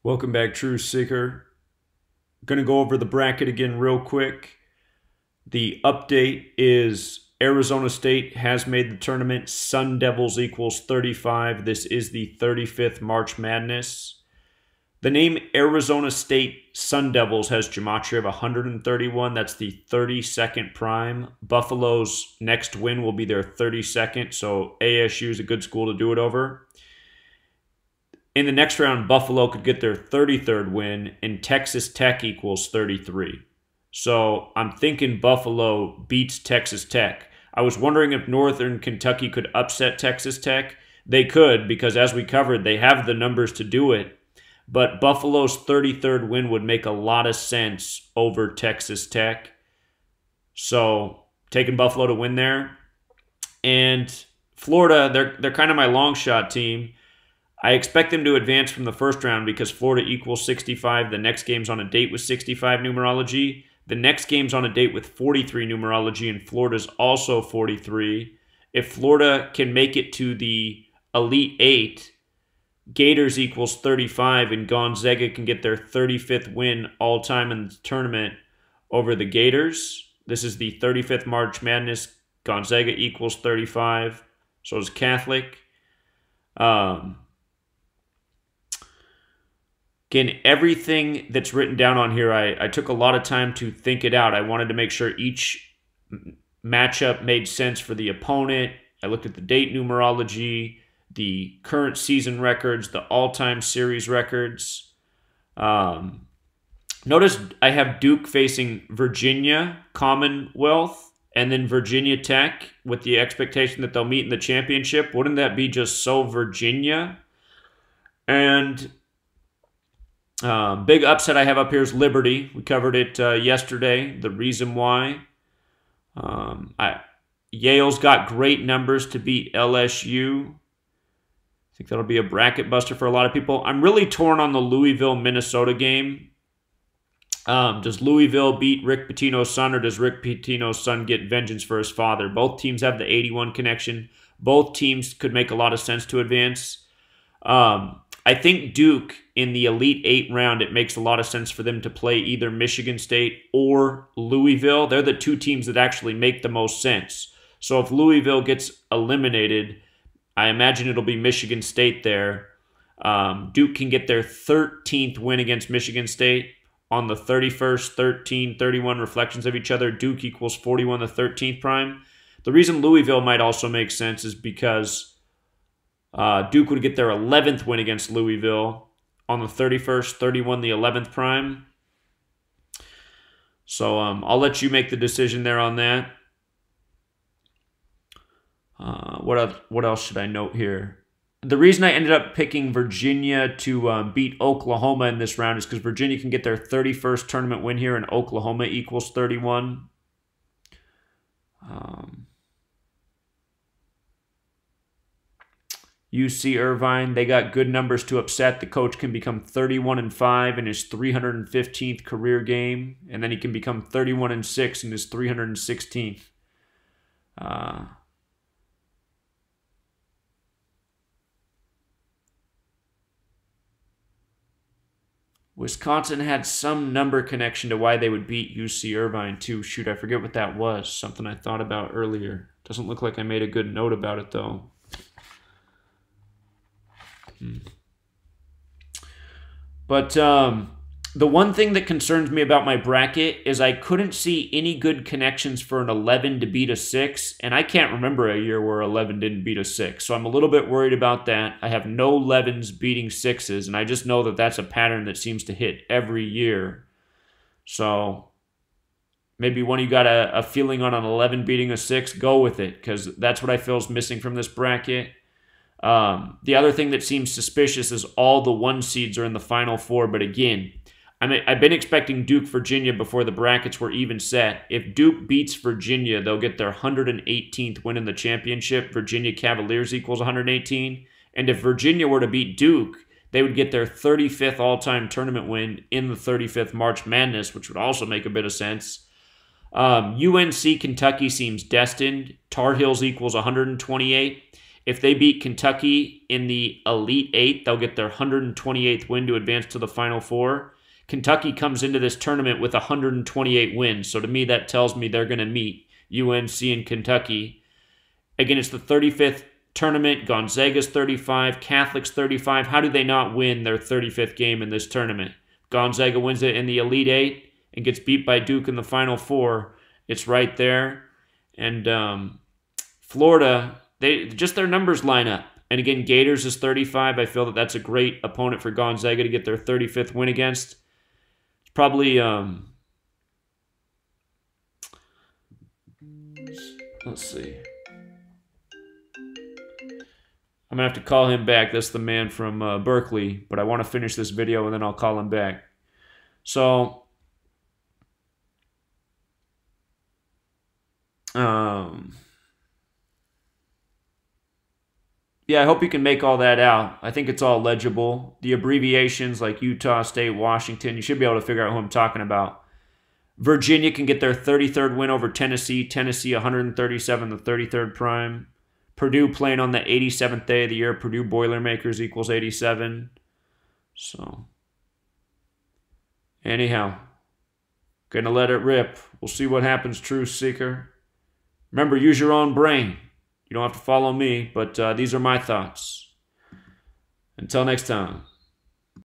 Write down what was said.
Welcome back, Truth Seeker. Going to go over the bracket again real quick. The update is Arizona State has made the tournament. Sun Devils equals 35. This is the 35th March Madness. The name Arizona State Sun Devils has Gematria of 131. That's the 32nd prime. Buffalo's next win will be their 32nd, so ASU is a good school to do it over. In the next round, Buffalo could get their 33rd win, and Texas Tech equals 33. So I'm thinking Buffalo beats Texas Tech. I was wondering if Northern Kentucky could upset Texas Tech. They could, because as we covered, they have the numbers to do it. But Buffalo's 33rd win would make a lot of sense over Texas Tech. So taking Buffalo to win there. And Florida, they're kind of my long shot team. I expect them to advance from the first round because Florida equals 65. The next game's on a date with 65 numerology. The next game's on a date with 43 numerology, and Florida's also 43. If Florida can make it to the Elite 8, Gators equals 35, and Gonzaga can get their 35th win all-time in the tournament over the Gators. This is the 35th March Madness. Gonzaga equals 35. So is Catholic. Again, everything that's written down on here, I took a lot of time to think it out. I wanted to make sure each matchup made sense for the opponent. I looked at the date numerology, the current season records, the all-time series records. Notice I have Duke facing Virginia, Commonwealth, and then Virginia Tech with the expectation that they'll meet in the championship. Wouldn't that be just so Virginia? And big upset I have up here is Liberty. We covered it yesterday, the reason why. Yale's got great numbers to beat LSU. I think that'll be a bracket buster for a lot of people. I'm really torn on the Louisville-Minnesota game. Does Louisville beat Rick Pitino's son, or does Rick Pitino's son get vengeance for his father? Both teams have the 81 connection. Both teams could make a lot of sense to advance. I think Duke, in the Elite 8 round, it makes a lot of sense for them to play either Michigan State or Louisville. They're the two teams that actually make the most sense. So if Louisville gets eliminated, I imagine it'll be Michigan State there. Duke can get their 13th win against Michigan State on the 31st, 13, 31 reflections of each other. Duke equals 41 the 13th prime. The reason Louisville might also make sense is because Duke would get their 11th win against Louisville on the 31st, 31 the 11th prime. So I'll let you make the decision there on that. What else should I note here? The reason I ended up picking Virginia to beat Oklahoma in this round is because Virginia can get their 31st tournament win here, and Oklahoma equals 31. UC Irvine, they got good numbers to upset. The coach can become 31-5 in his 315th career game, and then he can become 31-6 in his 316th. Wisconsin had some number connection to why they would beat UC Irvine too. Shoot, I forget what that was. Something I thought about earlier. Doesn't look like I made a good note about it though. But the one thing that concerns me about my bracket is I couldn't see any good connections for an 11 to beat a 6, and I can't remember a year where 11 didn't beat a 6, so I'm a little bit worried about that. I have no 11s beating 6s, and I just know that that's a pattern that seems to hit every year. So maybe when you got a feeling on an 11 beating a 6, go with it, because that's what I feel is missing from this bracket. The other thing that seems suspicious is all the 1 seeds are in the Final Four, but again, I've been expecting Duke, Virginia before the brackets were even set. If Duke beats Virginia, they'll get their 118th win in the championship. Virginia Cavaliers equals 118. And if Virginia were to beat Duke, they would get their 35th all-time tournament win in the 35th March Madness, which would also make a bit of sense. UNC Kentucky seems destined. Tar Heels equals 128. If they beat Kentucky in the Elite Eight, they'll get their 128th win to advance to the Final Four. Kentucky comes into this tournament with 128 wins. So to me, that tells me they're going to meet UNC and Kentucky. Again, it's the 35th tournament. Gonzaga's 35, Catholic's 35. How do they not win their 35th game in this tournament? Gonzaga wins it in the Elite Eight and gets beat by Duke in the Final Four. It's right there. And Florida, just their numbers line up. And again, Gators is 35. I feel that that's a great opponent for Gonzaga to get their 35th win against. It's probably, let's see. I'm going to have to call him back. That's the man from Berkeley. But I want to finish this video and then I'll call him back. So, yeah, I hope you can make all that out. I think it's all legible. The abbreviations like Utah State, Washington, you should be able to figure out who I'm talking about. Virginia can get their 33rd win over Tennessee. Tennessee 137, the 33rd prime. Purdue playing on the 87th day of the year. Purdue Boilermakers equals 87. So, anyhow, gonna let it rip. We'll see what happens, Truth Seeker. Remember, use your own brain. You don't have to follow me, but these are my thoughts. Until next time.